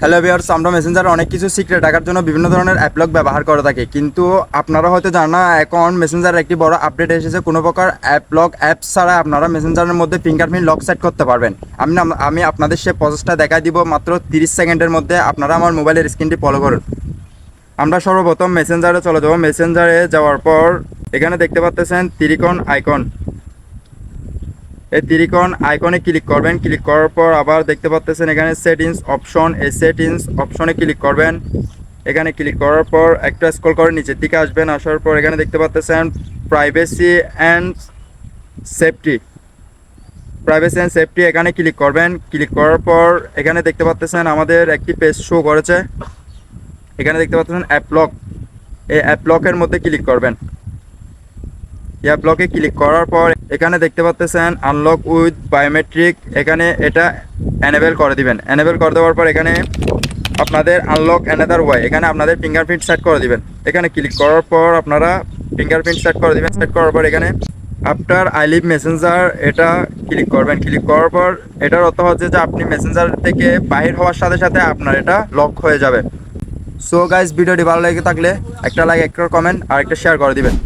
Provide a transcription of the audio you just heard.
Hello viewers, আমরা মেসেঞ্জারে অনেক কিছু সিক্রেট রাখার জন্য বিভিন্ন ধরনের অ্যাপ লক ব্যবহার করে থাকি, কিন্তু আপনারা হয়তো জানেন না এখন মেসেঞ্জারের একটি বড় আপডেট এসেছে। কোনো প্রকার অ্যাপস ছাড়া আপনারা মেসেঞ্জারের মধ্যে ফিঙ্গারপ্রিন্ট লক সেট করতে পারবেন। আমি আপনাদের সে প্রসেসটা দেখাই দিব মাত্র 30 সেকেন্ডের মধ্যে। আপনারা আমার মোবাইলের স্ক্রিনটি ফলো করুন। আমরা সর্বপ্রথম মেসেঞ্জারে চলে যাব। মেসেঞ্জারে যাওয়ার পর এখানে দেখতে পাচ্ছেন ত্রিকোণ আইকন, এই ত্রিকোণ আইকনে ক্লিক করবেন। ক্লিক করার পর আবার দেখতে পাচ্ছেন এখানে সেটিংস অপশন, এই সেটিংস অপশনে ক্লিক করবেন। এখানে ক্লিক করার পর একটা স্ক্রল করে নিচের দিকে আসবেন। আসার পর এখানে দেখতে পাচ্ছেন প্রাইভেসি অ্যান্ড সেফটি, এখানে ক্লিক করবেন। ক্লিক করার পর এখানে দেখতে পাচ্ছেন আমাদের একটি পেজ শো করেছে। এখানে দেখতে পাচ্ছেন অ্যাপ লক, এই অ্যাপ লকের মধ্যে ক্লিক করবেন। অ্যাপ লকে ক্লিক করার পর এখানে দেখতে পাচ্ছেন আনলক উইথ বায়োমেট্রিক, এখানে এটা এনেবেল করে দিবেন। এনেবেল করে দেওয়ার পর এখানে আপনাদের আনলক অ্যানাদার ওয়ে, এখানে আপনাদের ফিঙ্গারপ্রিন্ট সেট করে দিবেন। এখানে ক্লিক করার পর আপনারা ফিঙ্গারপ্রিন্ট সেট করে দিবেন। সেট করার পর এখানে আফটার আই লিভ মেসেঞ্জার এটা ক্লিক করবেন। ক্লিক করার পর এটার অর্থ হচ্ছে যে আপনি মেসেঞ্জার থেকে বাহির হওয়ার সাথে সাথে আপনার এটা লক হয়ে যাবে। সো গাইস, ভিডিওটি ভালো লেগে থাকলে একটা লাইক, একটা কমেন্ট আর একটা শেয়ার করে দিবেন।